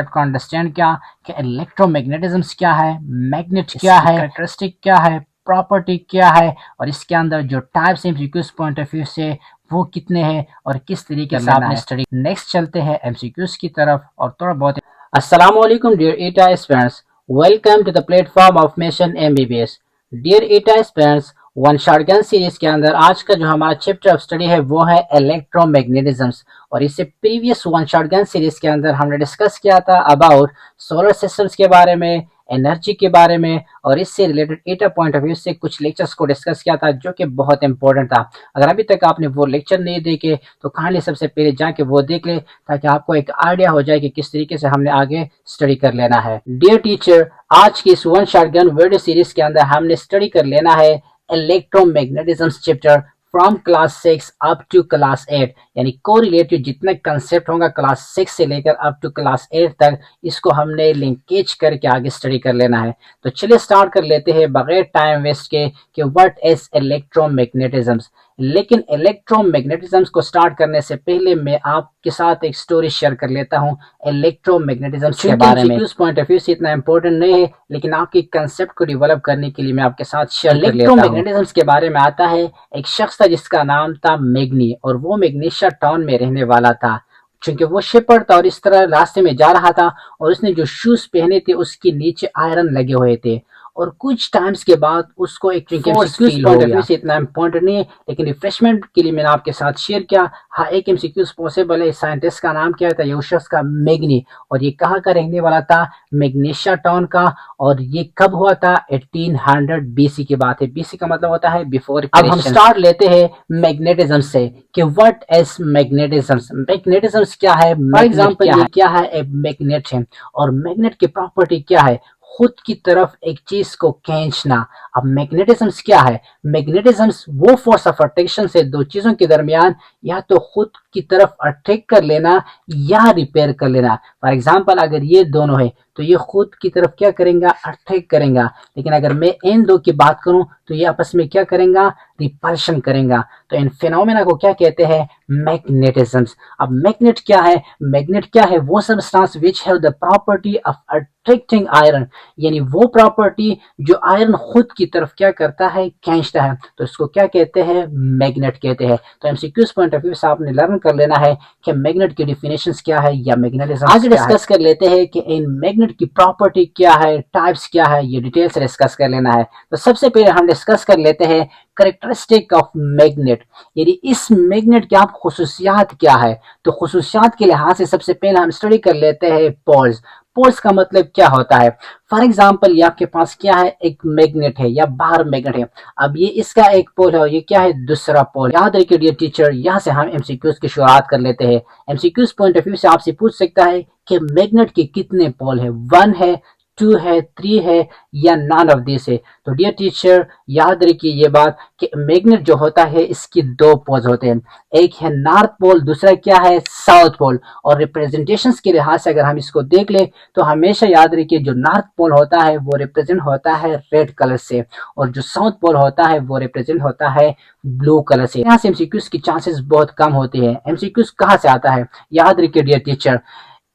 को अंडरस्टैंड किया कि इलेक्ट्रोमैग्नेटिज्म क्या है, मैग्नेट क्या है, कैरेक्टरिस्टिक क्या है, प्रॉपर्टी क्या है और इसके अंदर जो types MCQs point of view से वो कितने हैं और किस तरीके से आपने स्टडी। नेक्स्ट चलते हैं एमसीक्यूज की तरफ और थोड़ा बहुत। अस्सलाम वालेकुम dear ETEA students, welcome to the platform of mission MBBS. Dear ETEA students, one shotgun series के अंदर आज का जो हमारा चैप्टर ऑफ स्टडी है वो है इलेक्ट्रोमैग्नेटिज्म्स। और इससे प्रीवियस वन शॉटगन सीरीज के अंदर हमने डिस्कस किया था अबाउट सोलर सिस्टम्स के बारे में, एनर्जी के बारे में और इससे related Etah point of view से कुछ लेक्चर्स को डिस्कस किया था जो कि बहुत इंपॉर्टेंट था। अगर अभी तक आपने वो लेक्चर नहीं देखे तो काइंडली सबसे पहले जाके वो देख ले ताकि आपको एक आइडिया हो जाए कि किस तरीके से हमने आगे स्टडी कर लेना है। डियर टीचर, आज की इस वन शॉटगन वीडियो सीरीज के अंदर हमने स्टडी कर लेना है electromagnetism chapter from class 6 up to class 8, यानी कोरिलेटिव जितने कंसेप्ट होगा क्लास 6 से लेकर अप टू क्लास 8 तक, इसको हमने लिंकेज करके आगे स्टडी कर लेना है। तो चलिए स्टार्ट कर लेते हैं बगैर टाइम वेस्ट के कि व्हाट इज इलेक्ट्रोमैग्नेटिज्म। लेकिन इलेक्ट्रोमैग्नेटिज्म को स्टार्ट करने से पहले मैं आपके साथ एक स्टोरी शेयर कर लेता हूँ इलेक्ट्रोमैग्नेटिज्म के बारे में। पॉइंट ऑफ व्यू से इतना इंपॉर्टेंट नहीं है लेकिन आपके कंसेप्ट को डेवलप करने के लिए मैं आपके साथ शेयर कर लेता हूँ। इलेक्ट्रोमैग्नेटिज्म के बारे में आता है एक शख्स था जिसका नाम था मैग्नी और वो मैग्नीशिया टाउन में रहने वाला था। क्योंकि वो शेपर्ड था और इस तरह रास्ते में जा रहा था और उसने जो शूज पहने थे उसके नीचे आयरन लगे हुए थे और कुछ टाइम्स के बाद उसको एक फील हो गया। से इतना इंपॉर्टेंट नहीं है लेकिन रिफ्रेशमेंट के लिए मैंने आपके साथ शेयर किया। हाँ, एक एमसीक्यूज पॉसिबल है। साइंटिस्ट का नाम क्या था? ये उस शख्स का मैग्नी, और ये कहाँ का रहने वाला था? मैग्नीशिया टाउन का। और ये कब हुआ था? 1800 बीसी की बात है। बीसी का मतलब होता है बिफोर। अब हम स्टार्ट लेते हैं मैग्नेटिज्म से कि व्हाट इज मैग्नेटिज्म। मैग्नेटिज्म क्या है? फॉर एग्जांपल क्या है? एक मैग्नेट है और मैग्नेट की प्रॉपर्टी क्या है? खुद की तरफ एक चीज को खींचना। अब मैग्नेटिज्म क्या है? मैग्नेटिज्म वो फोर्स ऑफ अट्रैक्शन से दो चीजों के दरमियान या तो खुद की तरफ अट्रैक्ट कर लेना या रिपेयर कर लेना। फॉर एग्जांपल अगर ये दोनों है तो ये खुद की तरफ क्या करेंगे? अट्रैक्ट करेंगे। लेकिन अगर मैं इन दो की बात करूं तो ये आपस में क्या करेंगे? रिपल्शन करेंगे। तो इन फिनोमेना को क्या कहते हैं? मैग्नेटिज्म। अब मैग्नेट क्या है? मैग्नेट क्या है? वो substance which have the property of attracting iron, यानी वो प्रॉपर्टी जो आयरन खुद की तरफ क्या करता है? खींचता है। तो इसको क्या कहते हैं? मैग्नेट कहते हैं। तो एमसीक्यूज पॉइंट ऑफ व्यू से आपने लर्न कर लेना है कि मैग्नेट की डिफिनेशंस क्या है या मैग्नेटिज्म। आगे डिस्कस कर लेते हैं कि इन मैग्नेट की प्रॉपर्टी क्या है, टाइप्स क्या है, ये डिटेल से डिस्कस कर लेना है। तो सबसे पहले हम डिस्कस कर लेते हैं करेक्टरिस्टिक ऑफ मैग्नेट, यानी इस मैग्नेट की आप खुसूसियात क्या है। तो खुसूसियात के लिहाज से सबसे पहले हम स्टडी कर लेते हैं पोल्स। पोल्स का मतलब क्या होता है? फॉर एग्जाम्पल ये आपके पास क्या है? एक मैग्नेट है या बाहर मैग्नेट है। अब ये इसका एक पोल है और ये क्या है? दूसरा पोल। याद रखिए डियर टीचर, यहाँ से हम एमसीक्यूज की शुरुआत कर लेते हैं। एमसीक्यूज पॉइंट ऑफ व्यू से आपसे पूछ सकता है कि मैग्नेट के कितने पोल है? 1 है, 2 है, 3 है या नॉन ऑफ दिस है। तो डियर टीचर याद रखिए ये बात कि मैग्नेट जो होता है इसकी 2 पोल्स होते हैं, एक है नॉर्थ पोल, दूसरा क्या है? South pole. और रिप्रेजेंटेशंस के लिहाज से अगर हम इसको देख ले तो हमेशा याद रखिए जो नॉर्थ पोल होता है वो रिप्रेजेंट होता है रेड कलर से और जो साउथ पोल होता है वो रिप्रेजेंट होता है ब्लू कलर से। यहाँ से एमसीक्यूज की चांसेस बहुत कम होते हैं। एमसीक्यूज कहाँ से आता है? याद रखिए डियर टीचर,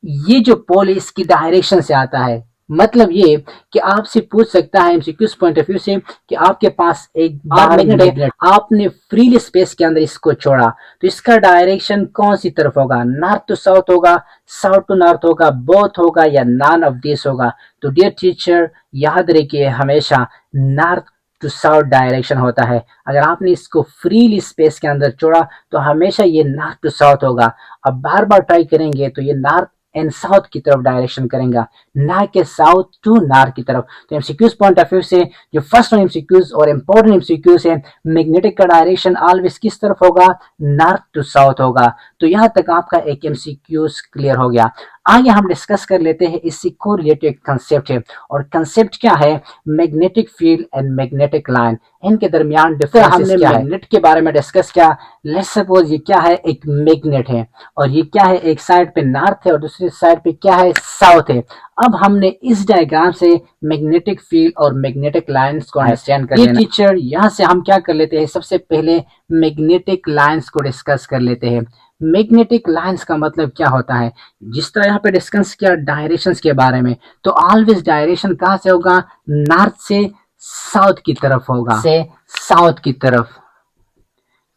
ये जो पोल है इसकी डायरेक्शन से आता है। मतलब ये कि आपसे पूछ सकता है एमसीक्यूज पॉइंट ऑफ व्यू से कि आपके पास एक मैग्नेट है, आपने फ्री स्पेस के अंदर इसको छोड़ा तो इसका डायरेक्शन कौन सी तरफ होगा? नॉर्थ टू साउथ होगा, साउथ टू नॉर्थ होगा, बोथ होगा या नॉन ऑफ दिस होगा? तो डियर टीचर याद रखिए हमेशा नॉर्थ टू साउथ डायरेक्शन होता है। अगर आपने इसको फ्रीली स्पेस के अंदर छोड़ा तो हमेशा ये नॉर्थ टू साउथ होगा। अब बार बार ट्राई करेंगे तो ये नॉर्थ एंड साउथ की तरफ डायरेक्शन करेंगे, ना कि साउथ टू नॉर्थ की तरफ। तो एमसीक्यूज पॉइंट ऑफ व्यू से जो फर्स्ट एमसीक्यूज और इंपॉर्टेंट एमसीक्यूज है, मैग्नेटिक का डायरेक्शन ऑलवेज किस तरफ होगा? नॉर्थ टू साउथ होगा। तो यहाँ तक आपका एक एमसीक्यूज क्लियर हो गया। आगे हम डिस्कस कर लेते हैं इससे को रिलेटेड कंसेप्ट है और कंसेप्ट क्या है? Magnetic field and magnetic line, इनके दरमियान डिफरेंस। हमने मैग्नेट के बारे में डिस्कस किया। लेट्स सपोज ये क्या है? एक मैग्नेट है और ये क्या है? एक साइड पे नॉर्थ है और दूसरी साइड पे क्या है? साउथ है। अब हमने इस डायग्राम से मैग्नेटिक फील्ड और मैग्नेटिक लाइंस को अंडरस्टैंड कर लेना। टीचर यहाँ से हम क्या कर लेते हैं? सबसे पहले मैग्नेटिक लाइंस को डिस्कस कर लेते हैं। मैग्नेटिक लाइंस का मतलब क्या होता है, जिस तरह यहाँ पे डिस्कस किया डायरेक्शंस के बारे में, तो ऑलवेज डायरेक्शन कहाँ से होगा, नॉर्थ से साउथ की तरफ होगा, से साउथ की तरफ।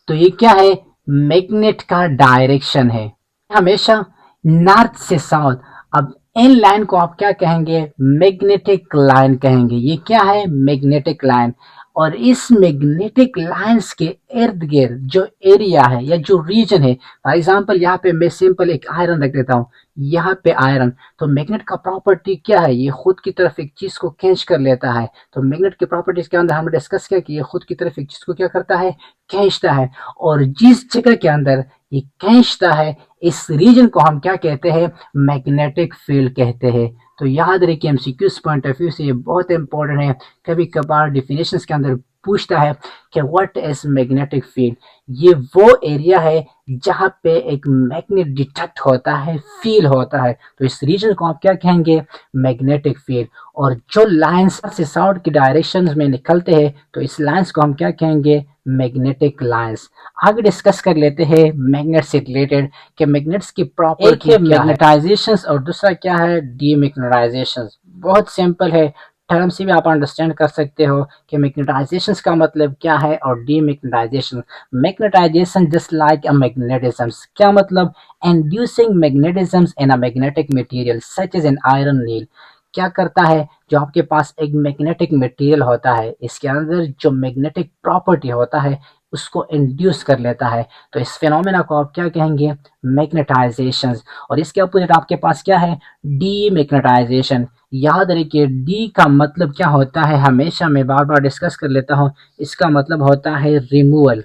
तो ये क्या है, मैग्नेट का डायरेक्शन है, हमेशा नॉर्थ से साउथ। अब इन लाइन को आप क्या कहेंगे, मैग्नेटिक लाइन कहेंगे। ये क्या है, मैग्नेटिक लाइन। और इस मैग्नेटिक लाइंस के इर्द गिर्द जो एरिया है या जो रीजन है, फॉर एग्जांपल यहाँ पे मैं सिंपल एक आयरन रख देता हूँ, यहाँ पे आयरन, तो मैग्नेट का प्रॉपर्टी क्या है, ये खुद की तरफ एक चीज को खींच कर लेता है। तो मैग्नेट की प्रॉपर्टीज के अंदर हमने डिस्कस किया कि ये खुद की तरफ एक चीज को क्या करता है, खींचता है। और जिस जगह के अंदर ये खींचता है, इस रीजन को हम क्या कहते हैं, मैग्नेटिक फील्ड कहते हैं। तो याद रखिए एमसीक्यूज पॉइंट ऑफ व्यू से ये बहुत इंपॉर्टेंट है। कभी कभार डिफिनेशंस के अंदर पूछता है कि व्हाट इज मैग्नेटिक फील्ड। ये वो एरिया है जहां पे एक मैग्नेट डिटेक्ट होता है, फील होता है। तो इस रीजन को आप क्या कहेंगे, मैग्नेटिक फील्ड। और जो लाइंस से साउथ की डायरेक्शन में निकलते हैं, तो इस लाइंस को हम क्या कहेंगे, मैग्नेटिक लाइंस। आगे डिस्कस कर लेते हैं मैग्नेट से रिलेटेड कि मैग्नेट्स की प्रॉपर्टी क्या है, मैग्नेटाइजेशन, और दूसरा क्या है, डीमैग्नेटाइजेशन। बहुत सिंपल है, टर्म से भी आप अंडरस्टैंड कर सकते हो कि मैग्नेटाइजेशन का मतलब क्या है और demagnetization. Magnetization just like a magnetism, क्या मतलब, inducing magnetism in a magnetic material such as an iron nail. क्या करता है, जो आपके पास एक मैग्नेटिक मटेरियल होता है, इसके अंदर जो मैग्नेटिक प्रॉपर्टी होता है उसको इंड्यूस कर लेता है। तो इस फिनोमेना को आप क्या कहेंगे, मैग्नेटाइजेशन। और इसके अपोजिट आपके पास क्या है, डीमैग्नेटाइजेशन। याद रखिए डी का मतलब क्या होता है, हमेशा मैं बार बार डिस्कस कर लेता हूं, इसका मतलब होता है रिमूवल।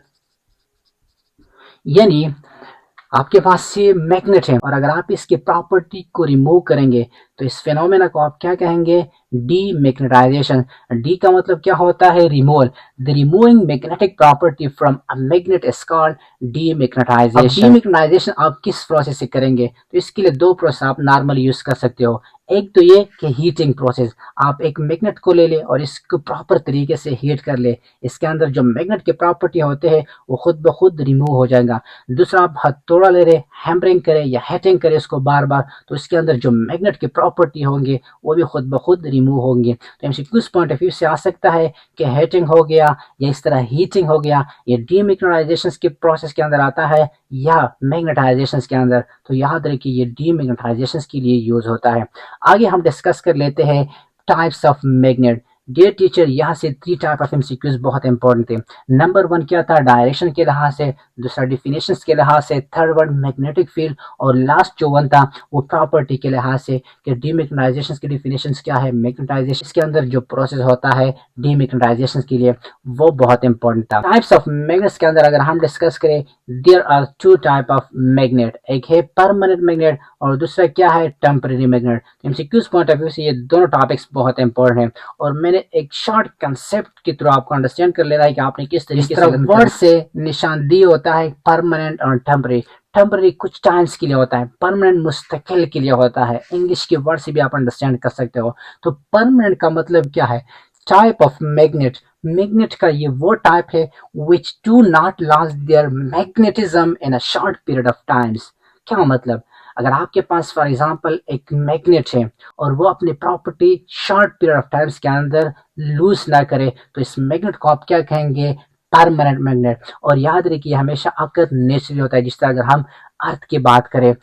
यानी आपके पास ये मैग्नेट है और अगर आप इसकी प्रॉपर्टी को रिमूव करेंगे, तो इस फिनोमेना को आप क्या कहेंगे, डीमैग्नेटाइजेशन। डी का मतलब क्या होता है, removal. The removing magnetic property from a magnet is called demagnetisation. Demagnetisation आप किस प्रोसेस से करेंगे, तो इसके लिए दो प्रोसेस आप नॉर्मली यूज कर सकते हो। एक तो ये कि हीटिंग प्रोसेस, आप एक मैग्नेट को ले ले और इसको प्रॉपर तरीके से हीट कर ले, इसके अंदर जो मैग्नेट के प्रॉपर्टी होते हैं वो खुद ब खुद रिमूव हो जाएगा। दूसरा, आप हथौड़ा ले रहे, हैमरिंग करे या हिटिंग करे इसको बार बार, तो इसके अंदर जो मैग्नेट की प्रॉपर्टी होंगे वो भी खुद ब खुद रिमूव होंगे। तो एमसीक्यूज पॉइंट ऑफ व्यू से आ सकता है कि हिटिंग हो गया या इस तरह हीटिंग हो गया, ये डीमैग्नेटाइजेशन के प्रोसेस के अंदर आता है या मैग्नेटाइजेशन के अंदर। तो याद रखिए ये डीमैग्नेटाइजेशन के लिए यूज होता है। आगे हम डिस्कस कर लेते हैं types of magnet. Dear teacher, यहाँ से 3 टाइप ऑफ एमसीक्यूज बहुत इंपॉर्टेंट थे। नंबर 1 क्या था, डायरेक्शन के लिहाज से, दूसरा डिफिनेशन के लिहाज से, थर्ड वन मैग्नेटिक फील्ड, और लास्ट जो वन था वो प्रॉपर्टी के लिहाज से कि डीमैग्नेटाइजेशन की डिफिनेशन क्या है, मैग्नेटाइजेशन के अंदर जो प्रोसेस होता है डीमैग्नेटाइजेशन के लिए, वो बहुत इंपॉर्टेंट था। टाइप्स ऑफ मैग्नेट्स के अंदर अगर हम डिस्कस करें, there are 2 type of magnet, एक है परमानेंट मैग्नेट और दूसरा क्या है, temporary magnet. MCQs point of view से ये दोनों टॉपिक्स बहुत इंपॉर्टेंट हैं और मैंने एक शॉर्ट कंसेप्ट के थ्रू आपको अंडरस्टैंड कर लेना है कि आपने किस तरीके से वर्ड से निशानदी होता है परमानेंट और टेम्परेरी। टेम्परेरी कुछ टाइम्स के लिए होता है, परमानेंट मुस्तकिल के लिए होता है। इंग्लिश के वर्ड से भी आप अंडरस्टैंड कर सकते हो। तो परमानेंट का मतलब क्या है, टाइप ऑफ मैग्नेट। मैग्नेट का ये वो टाइप है which do not loss their magnetism in a short period of times. क्या मतलब, अगर आपके पास फॉर एग्जांपल एक मैग्नेट है और वो अपनी property short period of times के अंदर लूज ना करे, तो इस मैग्नेट को आप क्या कहेंगे, परमानेंट मैग्नेट। और याद रखिए हमेशा अगर नेचुरली होता है, जिस तरह अगर हम अर्थ की बात करें,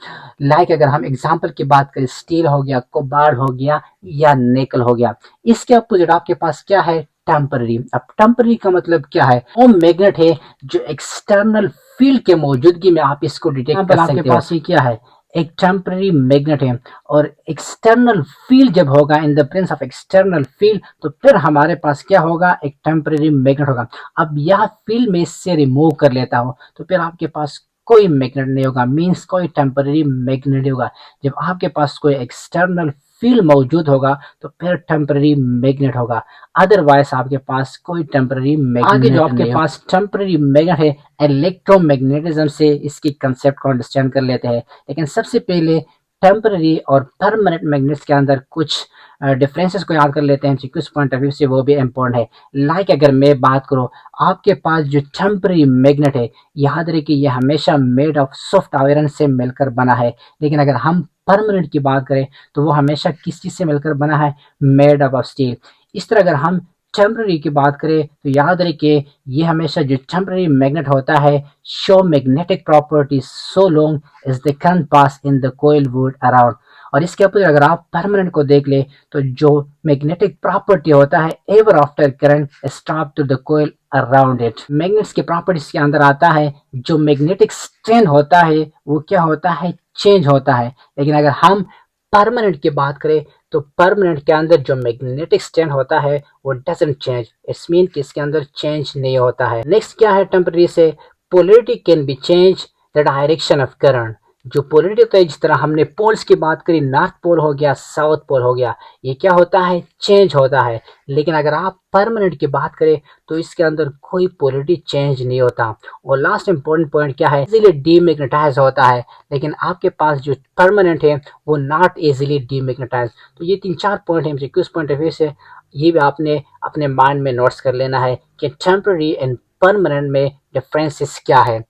लाइक अगर हम एग्जांपल की बात करें, स्टील हो गया, कोबाल्ट हो गया या निकल हो गया, इसके अपोजिट आपके पास क्या है, टेम्पररी। अब टेम्पररी का मतलब क्या है, वो मैग्नेट है जो एक्सटर्नल फील्ड के मौजूदगी में आप इसको डिटेक्ट कर सकते हो। आपके पास ये क्या है, एक टेम्पररी मैग्नेट है और एक्सटर्नल फील्ड जब होगा, in the presence of external field, तो फिर हमारे पास क्या होगा, एक टेम्पररी मैग्नेट होगा। अब यह फील्ड में इससे रिमूव कर लेता हूं तो फिर आपके पास कोई मैग्नेट नहीं होगा, मींस कोई टेम्पररी मैग्नेट नहीं होगा। जब आपके पास कोई एक्सटर्नल फील्ड मौजूद होगा तो फिर टेम्पररी मैग्नेट होगा, अदरवाइज आपके पास कोई टेम्पररी मैग्नेट। आगे जो आपके पास टेम्पररी मैग्नेट है, इलेक्ट्रोमैग्नेटिज्म से इसकी कंसेप्ट को अंडरस्टैंड कर लेते हैं। लेकिन सबसे पहले टेम्पररी और परमानेंट मैग्नेट्स के अंदर कुछ डिफरेंसेस को याद कर लेते हैं एमसीक्यूज पॉइंट ऑफ व्यू से, वो भी इम्पोर्टेंट है। अगर मैं बात करूँ, आपके पास जो टेम्पररी मैग्नेट है, याद रखिए ये हमेशा मेड ऑफ सॉफ्ट आयरन से मिलकर बना है। लेकिन अगर हम परमानेंट की बात करें तो वो हमेशा किस चीज से मिलकर बना है, मेड ऑफ स्टील। इस तरह अगर हम टेम्पररी की बात करें तो याद रखिए ये हमेशा जो टेम्पररी मैग्नेट होता है, show magnetic properties so long as the current pass in the coil wound around. और इसके ऊपर अगर आप परमानेंट को देख ले तो जो मैग्नेटिक प्रॉपर्टी होता है, ever after current stop to the coil around it. Magnets की प्रॉपर्टीज के अंदर आता है जो मैग्नेटिक स्ट्रेंथ होता है वो क्या होता है, चेंज होता है। लेकिन अगर हम परमानेंट की बात करें तो परमानेंट के अंदर जो मैग्नेटिक स्ट्रेंथ होता है वो डजंट चेंज, इट्स मीन कि इसके अंदर चेंज नहीं होता है। नेक्स्ट क्या है टेम्पररी से, polarity can be change the direction of current. जो पोलरिटी होता है, जिस तरह हमने पोल्स की बात करी, नॉर्थ पोल हो गया, साउथ पोल हो गया, ये क्या होता है, चेंज होता है। लेकिन अगर आप परमानेंट की बात करें तो इसके अंदर कोई पोलरिटी चेंज नहीं होता। और लास्ट इंपॉर्टेंट पॉइंट क्या है, इजीली डीमैग्नेटाइज होता है। लेकिन आपके पास जो परमानेंट है वो नॉट इजीली डीमैग्नेटाइज। तो ये 3-4 पॉइंट है एमसीक्यूज पॉइंट ऑफ व्यू से, ये भी आपने अपने माइंड में नोट्स कर लेना है कि टेम्पररी एंड परमानेंट में डिफरेंसेस क्या है।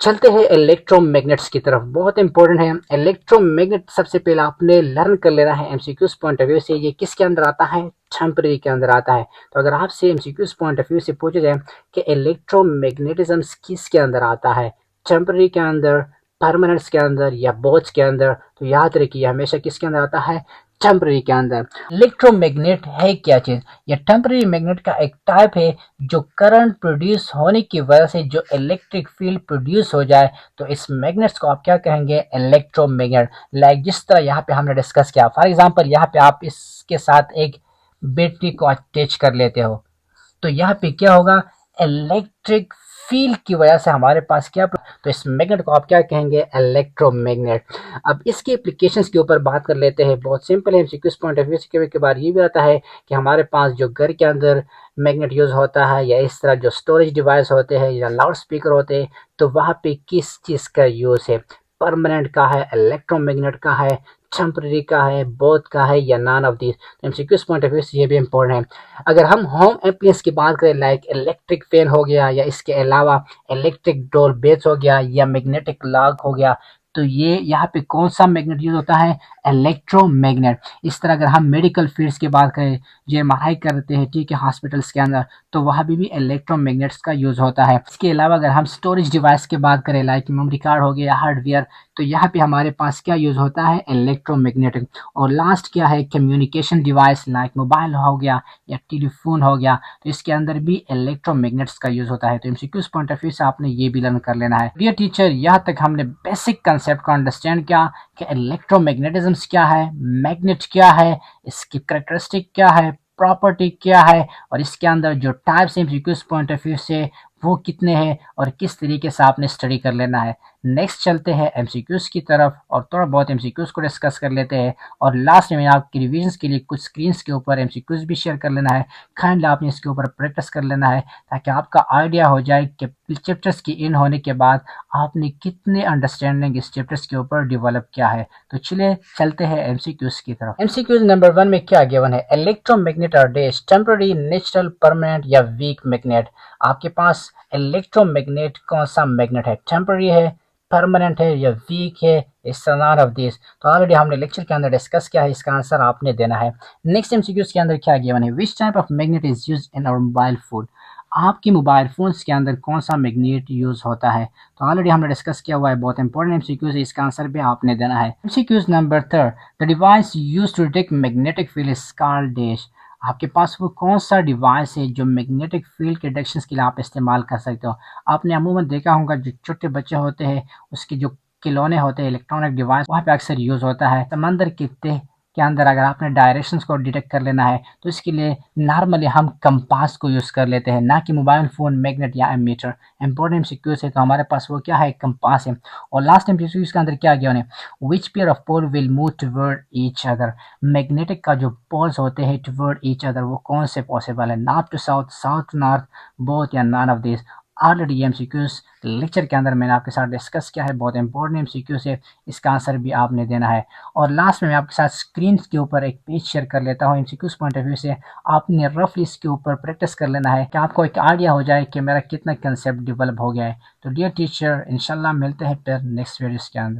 चलते हैं इलेक्ट्रोमैग्नेट्स की तरफ, बहुत इंपॉर्टेंट है इलेक्ट्रोमैग्नेट। सबसे पहले आपने लर्न कर लेना है एमसीक्यूज पॉइंट ऑफ व्यू से, ये किसके अंदर आता है, टेम्पररी के अंदर आता है। तो अगर आपसे एमसीक्यूज पॉइंट ऑफ व्यू से पूछा जाए कि इलेक्ट्रोमैग्नेटिज्म किसके अंदर आता है, टेम्पररी के अंदर, परमानेंट्स के अंदर या बोथ के अंदर, तो याद रखिए हमेशा किसके अंदर आता है, टेम्पररी के अंदर। इलेक्ट्रोमैग्नेट है क्या चीज, यह टेम्पररी मैग्नेट का एक टाइप है जो करंट प्रोड्यूस होने की वजह से जो इलेक्ट्रिक फील्ड प्रोड्यूस हो जाए, तो इस मैग्नेट्स को आप क्या कहेंगे, इलेक्ट्रोमैग्नेट। लाइक जिस तरह यहाँ पे हमने डिस्कस किया, फॉर एग्जांपल यहाँ पे आप इसके साथ एक बैटरी को अटैच कर लेते हो, तो यहाँ पे क्या होगा, इलेक्ट्रिक फील्ड की वजह से हमारे पास क्या, तो इस मैग्नेट को आप क्या कहेंगे, इलेक्ट्रोमैग्नेट। अब इसके एप्लीकेशंस के ऊपर बात कर लेते हैं, बहुत सिंपल है। एमसीक्यूज पॉइंट ऑफ व्यू के बाद ये भी आता है कि हमारे पास जो घर के अंदर मैग्नेट यूज होता है या इस तरह जो स्टोरेज डिवाइस होते हैं या लाउड स्पीकर होते हैं, तो वहाँ पे किस चीज का यूज है, परमानेंट का है, इलेक्ट्रोमैग्नेट का है, टेम्पररी का है, बोथ का है या none of this. MCQs point of view से ये भी इंपॉर्टेंट है। अगर हम होम एप्लियंस की बात करें, लाइक इलेक्ट्रिक फैन हो गया या इसके अलावा इलेक्ट्रिक डोर बेस हो गया या मैग्नेटिक लॉक हो गया, तो ये यहाँ पे कौन सा मैग्नेट यूज होता है, इलेक्ट्रोमैग्नेट। इस तरह अगर हम मेडिकल फील्ड्स की बात करें, जो एमआरआई करते हैं, ठीक है, हॉस्पिटल्स के अंदर, तो वहाँ भी इलेक्ट्रोमैग्नेट्स का यूज होता है। इसके अलावा अगर हम स्टोरेज डिवाइस की बात करें, लाइक मेमोरी कार्ड हो गया, हार्डवेयर, तो यहाँ पे हमारे पास क्या यूज होता है, इलेक्ट्रोमैग्नेटिक। और लास्ट क्या है, कम्युनिकेशन डिवाइस, लाइक मोबाइल हो गया या टेलीफोन हो गया, तो इसके अंदर भी इलेक्ट्रोमैग्नेट्स का यूज होता है। तो एमसीक्यूज पॉइंट ऑफ व्यू से आपने ये भी लर्न कर लेना है। डियर टीचर, यहाँ तक हमने बेसिक कंसेप्ट को अंडरस्टैंड किया कि इलेक्ट्रोमैग्नेटिज्म क्या है, मैग्नेट क्या है, इसकी करेक्टरिस्टिक क्या है, प्रॉपर्टी क्या है, और इसके अंदर जो टाइप्स हैं एमसीक्यूज पॉइंट ऑफ व्यू से वो कितने हैं और किस तरीके से आपने स्टडी कर लेना है। नेक्स्ट चलते हैं एमसीक्यूज की तरफ और थोड़ा बहुत एमसीक्यूज को डिस्कस कर लेते हैं। और लास्ट में आपकी रिविजन के लिए कुछ स्क्रीन्स के ऊपर एमसीक्यूज भी शेयर कर लेना है। काइंडली आपने इसके ऊपर प्रैक्टिस कर लेना है ताकि आपका आइडिया हो जाए कि चैप्टर्स की इन होने के बाद आपने कितने अंडरस्टैंडिंग इस चैप्टर्स के ऊपर डेवलप किया है। तो चलिए चलते हैं एमसीक्यूज की तरफ। एमसीक्यूज नंबर 1 में क्या गिवन है, electromagnet are dash temporary, natural, permanent या वीक मैग्नेट। आपके पास इलेक्ट्रोमैग्नेट कौन सा मैग्नेट है, टेम्पररी है, परमानेंट है या वीक है, इस नॉन ऑफ दिस। तो ऑलरेडी हमने लेक्चर के अंदर डिस्कस किया है, इसका आंसर आपने देना है। नेक्स्ट एमसीक्यूज के अंदर क्या गिवन है, which type of magnet is used in our mobile phone. आपके मोबाइल फोन्स के अंदर कौन सा मैग्नेट यूज होता है, तो ऑलरेडी हमने डिस्कस किया हुआ है, बहुत इंपॉर्टेंट एमसीक्यूज है, इसका आंसर भी आपने देना है। MCQs number 3, the device used to detect magnetic field is called dash. आपके पास वो कौन सा डिवाइस है जो मैग्नेटिक फील्ड के डिटेक्शन के लिए आप इस्तेमाल कर सकते हो। आपने अमूमन देखा होगा जो छोटे बच्चे होते हैं उसके जो खिलौने होते हैं, इलेक्ट्रॉनिक डिवाइस, वहाँ पे अक्सर यूज होता है। समंदर के तह के अंदर अगर आपने डायरेक्शंस को डिटेक्ट कर लेना है तो इसके लिए नॉर्मली हम कंपास को यूज कर लेते हैं, ना कि मोबाइल फोन, मैग्नेट या एमीटर। इंपॉर्टेंट एमसीक्यू है तो हमारे पास वो क्या है, कंपास है। और लास्ट एमसीक्यू के अंदर क्या गया, which pair of pole will move toward each other. Magnetic का जो पोल्स होते हैं टुवर्ड ईच अदर वो कौन से पॉसिबल है, north to south, south to north, both या none of this. Already MCQs lecture के अंदर मैंने आपके साथ डिस्कस किया है, बहुत इंपॉर्टेंट एमसीक्यूज है, इसका आंसर भी आपने देना है। और लास्ट में मैं आपके साथ स्क्रीन के ऊपर एक पेज शेयर कर लेता हूँ एमसीक्यूज पॉइंट ऑफ व्यू से, आपने रफली इसके ऊपर प्रैक्टिस कर लेना है कि आपको एक आइडिया हो जाए कि मेरा कितना कंसेप्ट डेवलप हो गया है। तो डियर टीचर, इंशाल्लाह मिलते हैं फिर नेक्स्ट वीडियोस के अंदर।